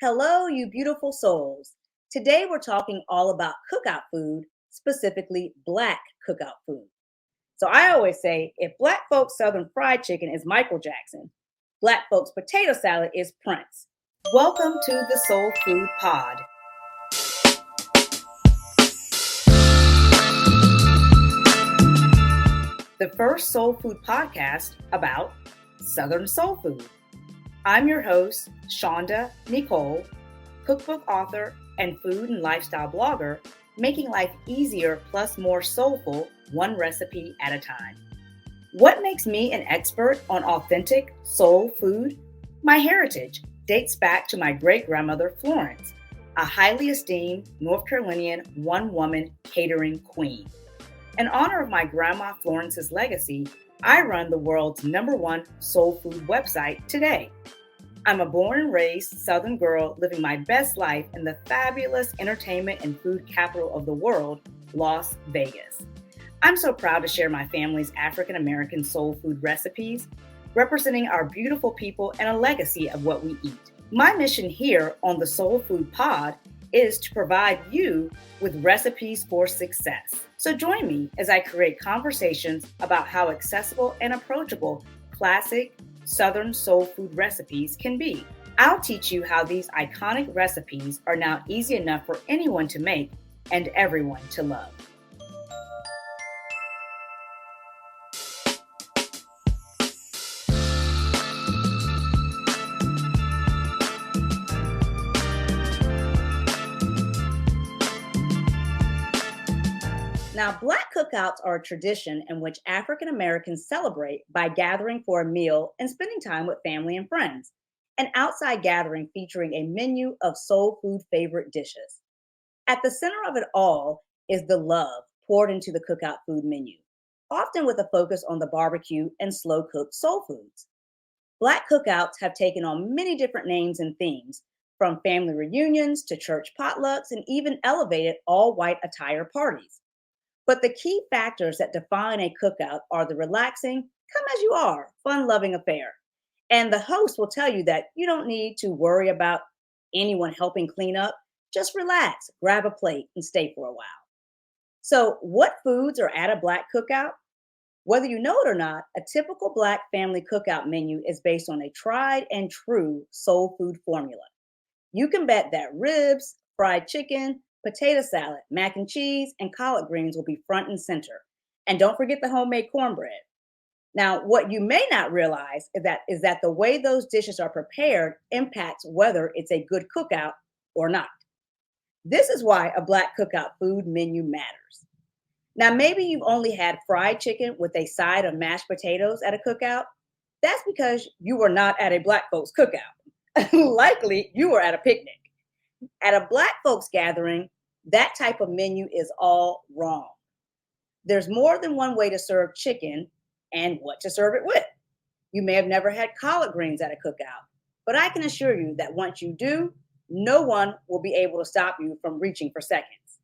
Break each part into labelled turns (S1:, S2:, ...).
S1: Hello, you beautiful souls. Today we're talking all about cookout food, specifically Black cookout food. So I always say if Black folks' Southern fried chicken is Michael Jackson, Black folks' potato salad is Prince. Welcome to the Soul Food Pod. The first soul food podcast about Southern soul food. I'm your host, Shaunda Necole, cookbook author and food and lifestyle blogger, making life easier plus more soulful, one recipe at a time. What makes me an expert on authentic soul food? My heritage dates back to my great-grandmother Florence, a highly esteemed North Carolinian one-woman catering queen. In honor of my grandma Florence's legacy, I run the world's #1 soul food website today. I'm a born and raised Southern girl living my best life in the fabulous entertainment and food capital of the world, Las Vegas. I'm so proud to share my family's African American soul food recipes, representing our beautiful people and a legacy of what we eat. My mission here on the Soul Food Pod is to provide you with recipes for success. So join me as I create conversations about how accessible and approachable classic Southern soul food recipes can be. I'll teach you how these iconic recipes are now easy enough for anyone to make and everyone to love. Now, Black cookouts are a tradition in which African Americans celebrate by gathering for a meal and spending time with family and friends. An outside gathering featuring a menu of soul food favorite dishes. At the center of it all is the love poured into the cookout food menu, often with a focus on the barbecue and slow-cooked soul foods. Black cookouts have taken on many different names and themes, from family reunions to church potlucks and even elevated all-white attire parties. But the key factors that define a cookout are the relaxing, come as you are, fun-loving affair. And the host will tell you that you don't need to worry about anyone helping clean up. Just relax, grab a plate, and stay for a while. So, what foods are at a Black cookout? Whether you know it or not, a typical Black family cookout menu is based on a tried and true soul food formula. You can bet that ribs, fried chicken, potato salad, mac and cheese, and collard greens will be front and center. And don't forget the homemade cornbread. Now, what you may not realize is that the way those dishes are prepared impacts whether it's a good cookout or not. This is why a Black cookout food menu matters. Now, maybe you've only had fried chicken with a side of mashed potatoes at a cookout. That's because you were not at a Black folks cookout. Likely, you were at a picnic. At a Black folks gathering, that type of menu is all wrong. There's more than one way to serve chicken and what to serve it with. You may have never had collard greens at a cookout, but I can assure you that once you do, no one will be able to stop you from reaching for seconds.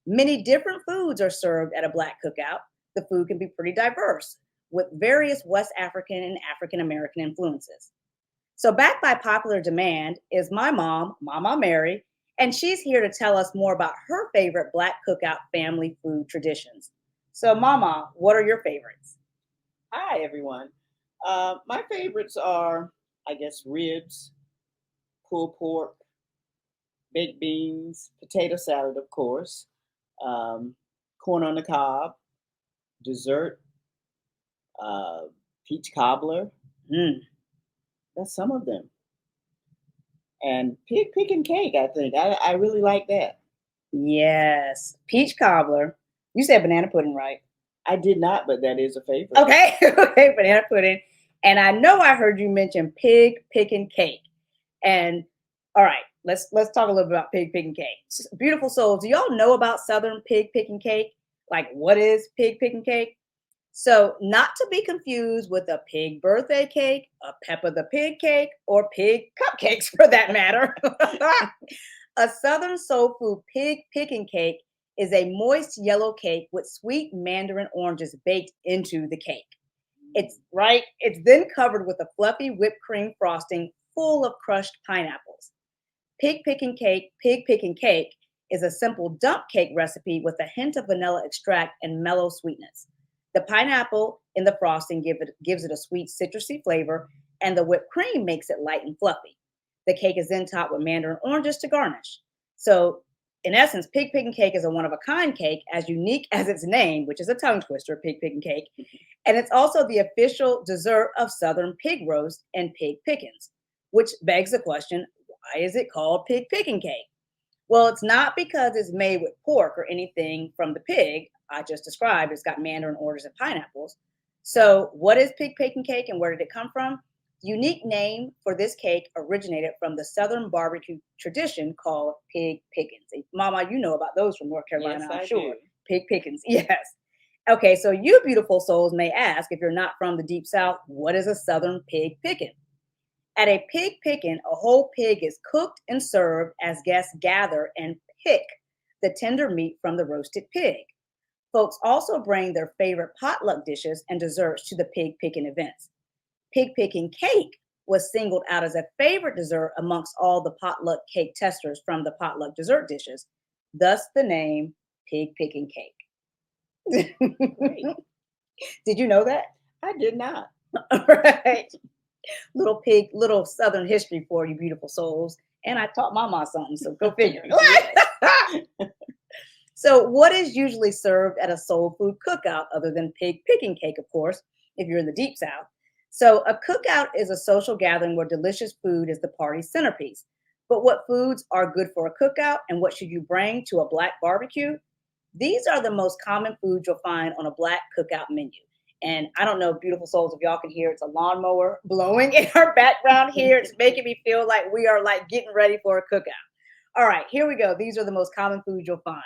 S1: Many different foods are served at a Black cookout. The food can be pretty diverse, with various West African and African American influences. So backed by popular demand is my mom, Mama Mary, and she's here to tell us more about her favorite Black cookout family food traditions. So Mama, what are your favorites?
S2: Hi, everyone. My favorites are, I guess, ribs, pulled pork, baked beans, potato salad, of course, corn on the cob, dessert, peach cobbler.
S1: Mm,
S2: That's some of them. And pickin cake, I think. I really like that.
S1: yes, peach cobbler. You said banana pudding, right?
S2: I did not, but that is a favorite.
S1: Okay, okay, banana pudding. And I know I heard you mention pickin cake. And all right, let's talk a little bit about pickin cake. Beautiful souls, do y'all know about Southern pickin cake? Like, what is pickin cake? So, not to be confused with a pig birthday cake, a Peppa the Pig cake, or pig cupcakes for that matter. A Southern soul food pickin cake is a moist yellow cake with sweet mandarin oranges baked into the cake. It's then covered with a fluffy whipped cream frosting full of crushed pineapples. Pig picking cake is a simple dump cake recipe with a hint of vanilla extract and mellow sweetness. The pineapple in the frosting gives it a sweet citrusy flavor, and the whipped cream makes it light and fluffy. The cake is then topped with mandarin oranges to garnish. So, in essence, pig picking cake is a one of a kind cake, as unique as its name, which is a tongue twister, pig picking cake. And it's also the official dessert of Southern pig roast and pig pickins, which begs the question, why is it called pig picking cake? Well, it's not because it's made with pork or anything from the pig I just described. It's got mandarin oranges and pineapples. So, what is pig picking cake and where did it come from? The unique name for this cake originated from the Southern barbecue tradition called pig pickins. And Mama, you know about those from North Carolina,
S2: Yes,
S1: I'm
S2: I
S1: sure.
S2: do.
S1: Pig pickins, yes. Okay, so you beautiful souls may ask, if you're not from the Deep South, what is a Southern pig pickin'? At a pig pickin', a whole pig is cooked and served as guests gather and pick the tender meat from the roasted pig. Folks also bring their favorite potluck dishes and desserts to the pig picking events. Pig picking cake was singled out as a favorite dessert amongst all the potluck cake testers from the potluck dessert dishes, thus the name pig picking cake.
S2: Great.
S1: Did you know that?
S2: I did not.
S1: All right. Little Southern history for you beautiful souls. And I taught Mama something, so go figure.
S2: Yes.
S1: So, what is usually served at a soul food cookout other than pig picking cake, of course, if you're in the Deep South? So, a cookout is a social gathering where delicious food is the party centerpiece. But what foods are good for a cookout and what should you bring to a Black barbecue? These are the most common foods you'll find on a Black cookout menu. And I don't know, beautiful souls, if y'all can hear, it's a lawnmower blowing in our background here. It's making me feel like we are like getting ready for a cookout. All right, here we go. These are the most common foods you'll find: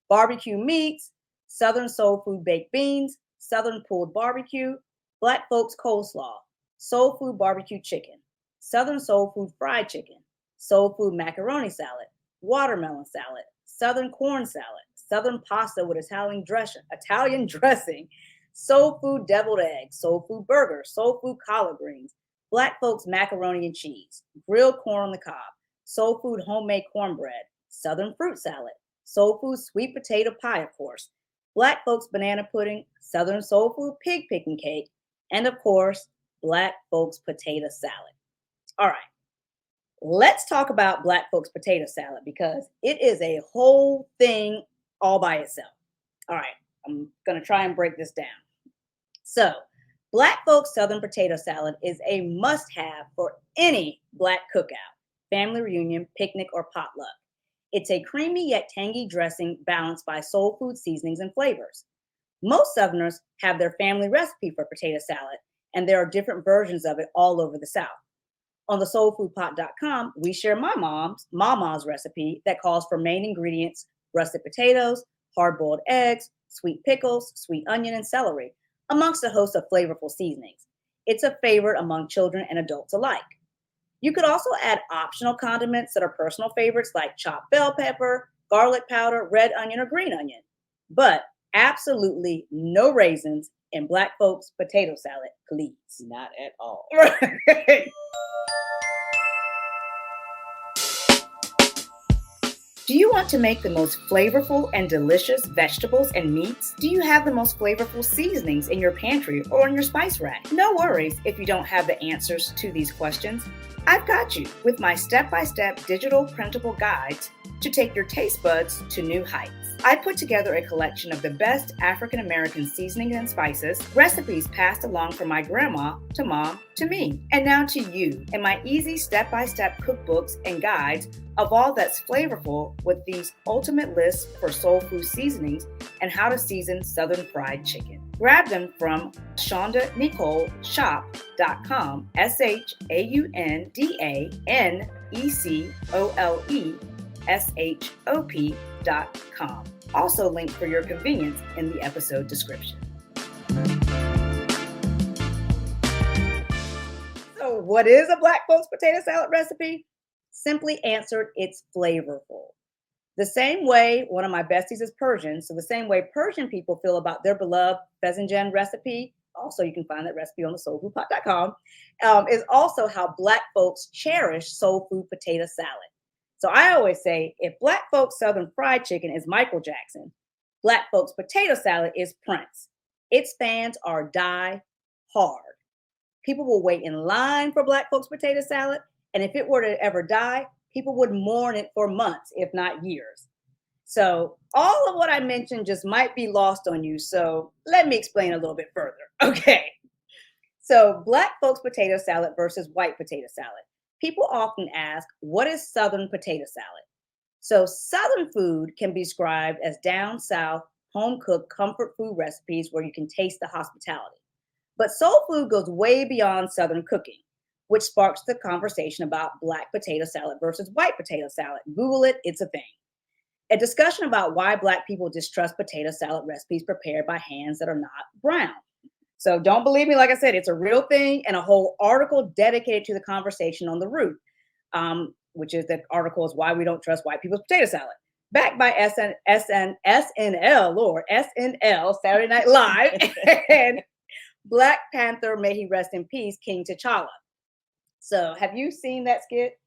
S1: barbecue meats, Southern soul food baked beans, Southern pulled barbecue, Black folks coleslaw, soul food barbecue chicken, Southern soul food fried chicken, soul food macaroni salad, watermelon salad, Southern corn salad, Southern pasta with Italian dressing, soul food deviled eggs, soul food burger, soul food collard greens, Black folks macaroni and cheese, grilled corn on the cob, soul food homemade cornbread, Southern fruit salad, soul food sweet potato pie, of course, Black folks banana pudding, Southern soul food pig picking cake, and of course, Black folks potato salad. All right, let's talk about Black folks potato salad because it is a whole thing all by itself. All right, I'm going to try and break this down. So, Black folks Southern potato salad is a must have for any Black cookout, family reunion, picnic, or potluck. It's a creamy yet tangy dressing balanced by soul food seasonings and flavors. Most Southerners have their family recipe for potato salad, and there are different versions of it all over the South. On the soulfoodpot.com, we share my mama's recipe that calls for main ingredients: russet potatoes, hard-boiled eggs, sweet pickles, sweet onion, and celery, amongst a host of flavorful seasonings. It's a favorite among children and adults alike. You could also add optional condiments that are personal favorites like chopped bell pepper, garlic powder, red onion, or green onion. But absolutely no raisins in Black folks potato salad, please.
S2: Not at all.
S1: Right. Do you want to make the most flavorful and delicious vegetables and meats? Do you have the most flavorful seasonings in your pantry or in your spice rack? No worries if you don't have the answers to these questions. I've got you with my step-by-step digital printable guides to take your taste buds to new heights. I put together a collection of the best African American seasonings and spices, recipes passed along from my grandma to mom to me, and now to you, in my easy step-by-step cookbooks and guides of all that's flavorful with these ultimate lists for soul food seasonings and how to season Southern fried chicken. Grab them from Shaunda Necole shop.com, ShaundaNecoleshop.com. Also linked for your convenience in the episode description. So, what is a Black folks potato salad recipe? Simply answered, it's flavorful. The same way one of my besties is Persian, so the same way Persian people feel about their beloved Fezenjan recipe, also you can find that recipe on the soulfoodpot.com, is also how Black folks cherish soul food potato salad. So I always say if Black folks Southern fried chicken is Michael Jackson, Black folks potato salad is Prince. Its fans are die hard. People will wait in line for Black folks potato salad, and if it were to ever die, people would mourn it for months, if not years. So all of what I mentioned just might be lost on you. So let me explain a little bit further. Okay. So Black folks potato salad versus white potato salad. People often ask, what is Southern potato salad? So Southern food can be described as down south, home cooked comfort food recipes where you can taste the hospitality. But soul food goes way beyond Southern cooking, which sparks the conversation about Black potato salad versus white potato salad. Google it, it's a thing. A discussion about why Black people distrust potato salad recipes prepared by hands that are not brown. So don't believe me, like I said, it's a real thing and a whole article dedicated to the conversation on the root, which is the article is why we don't trust white people's potato salad. Backed by SNL, Lord, SNL, Saturday Night Live, and Black Panther, may he rest in peace, King T'Challa. So have you seen that skit?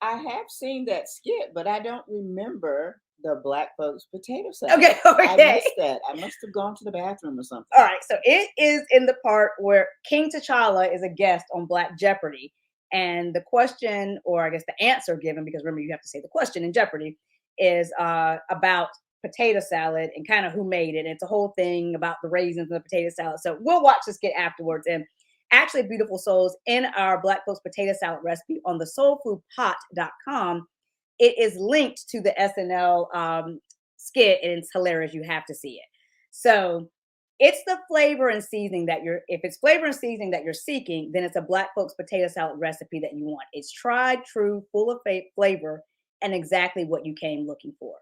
S2: I have seen that skit, but I don't remember the Black folks potato salad.
S1: Okay,
S2: I
S1: okay.
S2: missed that. I must have gone to the bathroom or something.
S1: All right, so it is in the part where King T'Challa is a guest on Black Jeopardy, and the question, or I guess the answer given, because remember you have to say the question in Jeopardy, is about potato salad and kind of who made it. And it's a whole thing about the raisins and the potato salad. So we'll watch this skit afterwards. And actually, beautiful souls, in our Black folks potato salad recipe on the soulfoodpot.com, it is linked to the SNL skit, and it's hilarious. You have to see it. So it's the flavor and seasoning that if it's flavor and seasoning that you're seeking, then it's a Black folks potato salad recipe that you want. It's tried, true, full of flavor, and exactly what you came looking for.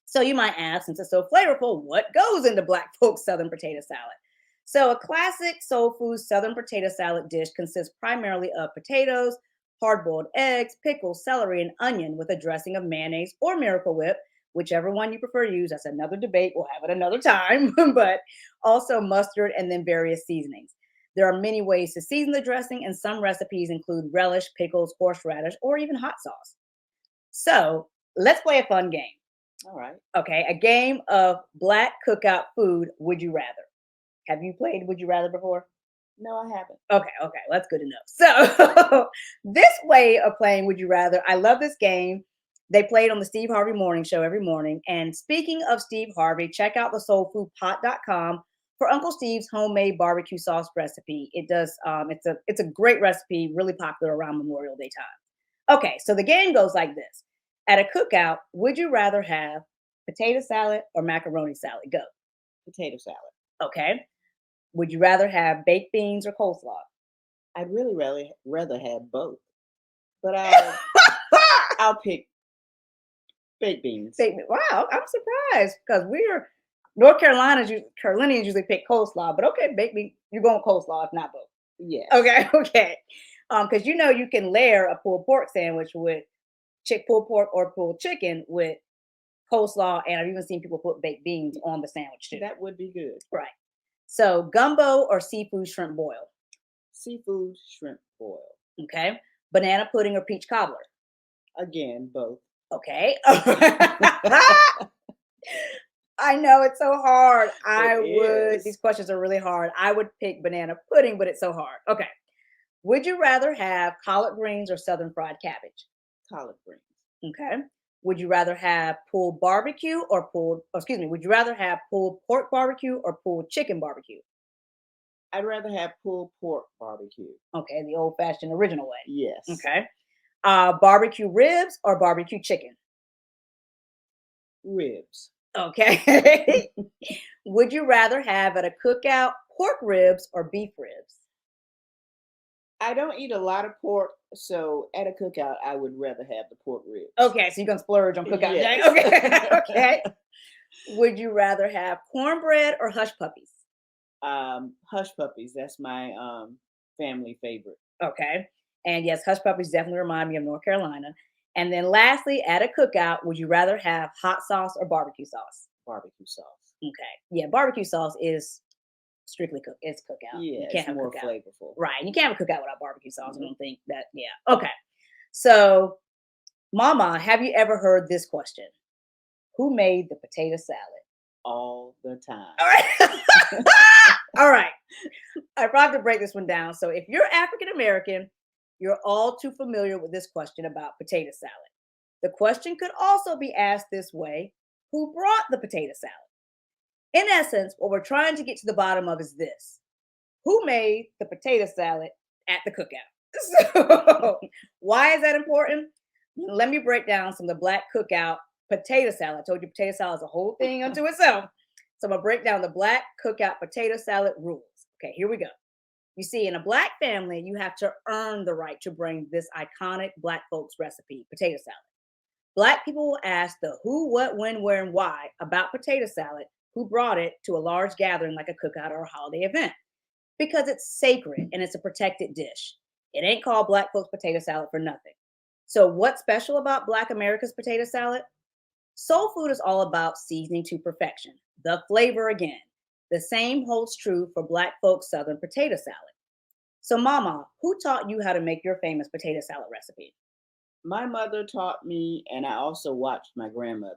S1: So you might ask, since it's so flavorful, what goes into Black folks Southern potato salad? So a classic soul food Southern potato salad dish consists primarily of potatoes, hard-boiled eggs, pickles, celery, and onion with a dressing of mayonnaise or Miracle Whip, whichever one you prefer to use. That's another debate. We'll have it another time, but also mustard and then various seasonings. There are many ways to season the dressing, and some recipes include relish, pickles, horseradish, or even hot sauce. So let's play a fun game.
S2: All right.
S1: Okay, a game of Black cookout food, would you rather? Have you played Would You Rather before?
S2: No, I haven't.
S1: Okay, that's good enough. So this way of playing Would You Rather, I love this game. They play it on the Steve Harvey Morning Show every morning. And speaking of Steve Harvey, check out the soulfoodpot.com for Uncle Steve's homemade barbecue sauce recipe. It does, it's a great recipe, really popular around Memorial Day time. Okay, so the game goes like this. At a cookout, would you rather have potato salad or macaroni salad? Go.
S2: Potato salad.
S1: Okay. Would you rather have baked beans or coleslaw?
S2: I'd really rather have both, but I'll pick baked beans.
S1: Wow, I'm surprised because we're North Carolinians usually pick coleslaw, but okay, baked beans, you're going coleslaw if not both.
S2: Yes.
S1: Okay. Because you can layer a pulled pork sandwich with pulled pork or pulled chicken with coleslaw, and I've even seen people put baked beans on the sandwich too.
S2: That would be good.
S1: Right. So gumbo or seafood shrimp boil?
S2: Seafood shrimp boil.
S1: Okay. Banana pudding or peach cobbler?
S2: Again, both.
S1: Okay. I know it's so hard. These questions are really hard. I would pick banana pudding, but it's so hard. Okay. Would you rather have collard greens or southern fried cabbage?
S2: Collard greens.
S1: Okay. Would you rather have pulled barbecue or would you rather have pulled pork barbecue or pulled chicken barbecue?
S2: I'd rather have pulled pork barbecue.
S1: Okay, the old fashioned original way.
S2: Yes.
S1: Okay. Barbecue ribs or barbecue chicken?
S2: Ribs.
S1: Okay. Would you rather have at a cookout pork ribs or beef ribs?
S2: I don't eat a lot of pork, so at a cookout, I would rather have the pork ribs.
S1: Okay, so you're going to splurge on cookout day?
S2: Yes.
S1: Okay. Okay. Would you rather have cornbread or hush puppies?
S2: Hush puppies. That's my family favorite.
S1: Okay. And yes, hush puppies definitely remind me of North Carolina. And then lastly, at a cookout, would you rather have hot sauce or barbecue sauce?
S2: Barbecue sauce.
S1: Okay. Yeah, barbecue sauce is strictly it's cookout.
S2: Yeah,
S1: you can't have
S2: more
S1: cookout.
S2: flavorful.
S1: Right. You can't have a cookout without barbecue sauce. I don't think that. Yeah. Okay. So Mama, have you ever heard this question? Who made the potato salad?
S2: All the time.
S1: All right. All right. I probably have to break this one down. So if you're African American, you're all too familiar with this question about potato salad. The question could also be asked this way: who brought the potato salad? In essence, what we're trying to get to the bottom of is this: who made the potato salad at the cookout? So, why is that important? Let me break down some of the Black cookout potato salad. I told you potato salad is a whole thing unto itself. So I'm gonna break down the Black cookout potato salad rules. Okay, here we go. You see, in a Black family, you have to earn the right to bring this iconic Black folks recipe, potato salad. Black people will ask the who, what, when, where, and why about potato salad, who brought it to a large gathering like a cookout or a holiday event, because it's sacred and it's a protected dish. It ain't called Black folks potato salad for nothing. So, what's special about Black America's potato salad? Soul food is all about seasoning to perfection, the flavor again. The same holds true for Black folks' Southern potato salad. So, Mama, who taught you how to make your famous potato salad recipe?
S2: My mother taught me, and I also watched my grandmother.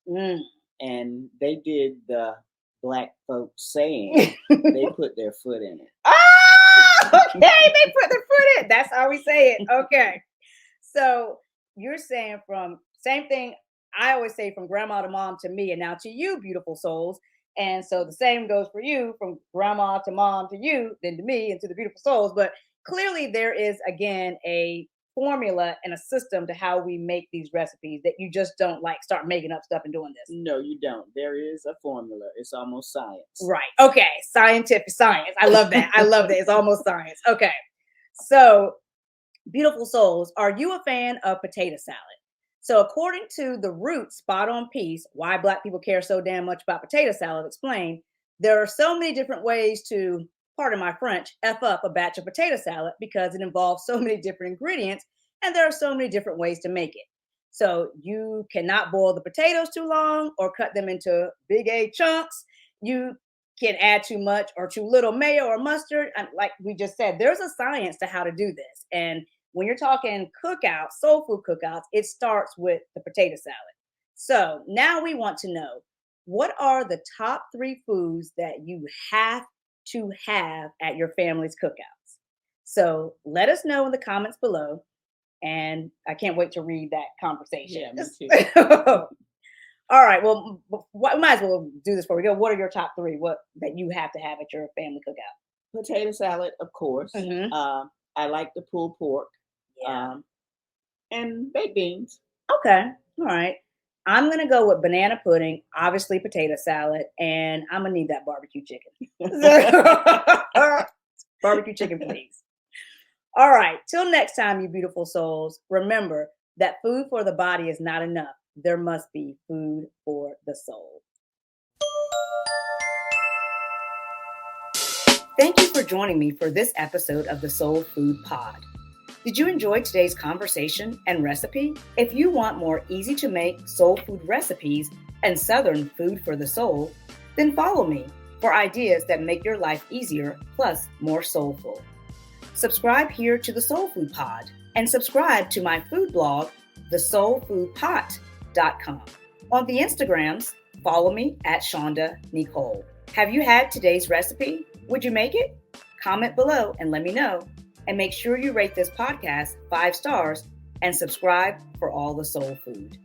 S1: Mm.
S2: And they did the Black folks saying they put their foot in it.
S1: Oh, okay. They put their foot in. That's how we say it. Okay. So you're saying from same thing I always say from grandma to mom to me, and now to you, beautiful souls. And so the same goes for you from grandma to mom to you, then to me, and to the beautiful souls. But clearly, there is again a formula and a system to how we make these recipes that you just don't like start making up stuff and doing this.
S2: No, you don't. There is a formula. It's almost science.
S1: Right. Okay. Scientific science. I love that. I love that. It's almost science. Okay. So, beautiful souls, are you a fan of potato salad? So, according to the Root Spot On Piece, Why Black People Care So Damn Much About Potato Salad, explained there are so many different ways to, pardon my French, F up a batch of potato salad because it involves so many different ingredients and there are so many different ways to make it. So, you cannot boil the potatoes too long or cut them into big A chunks. You can add too much or too little mayo or mustard. And like we just said, there's a science to how to do this. And when you're talking cookouts, soul food cookouts, it starts with the potato salad. So now we want to know, what are the top 3 foods that you have to have at your family's cookouts? So let us know in the comments below. And I can't wait to read that conversation.
S2: Yeah, me too.
S1: All right. Well, we might as well do this before we go. What are your top 3? What that you have to have at your family cookout?
S2: Potato salad, of course.
S1: Mhm.
S2: I like the pulled pork.
S1: Yeah.
S2: And baked beans.
S1: Okay. All right. I'm gonna go with banana pudding, obviously potato salad, and I'm gonna need that barbecue chicken. Barbecue chicken, please. All right. Till next time, you beautiful souls. Remember that food for the body is not enough. There must be food for the soul. Thank you for joining me for this episode of the Soul Food Pod. Did you enjoy today's conversation and recipe? If you want more easy to make soul food recipes and Southern food for the soul, then follow me for ideas that make your life easier plus more soulful. Subscribe here to the Soul Food Pod and subscribe to my food blog, thesoulfoodpot.com. On the Instagrams, follow me at Shaunda Necole. Have you had today's recipe? Would you make it? Comment below and let me know. And make sure you rate this podcast 5 stars and subscribe for all the soul food.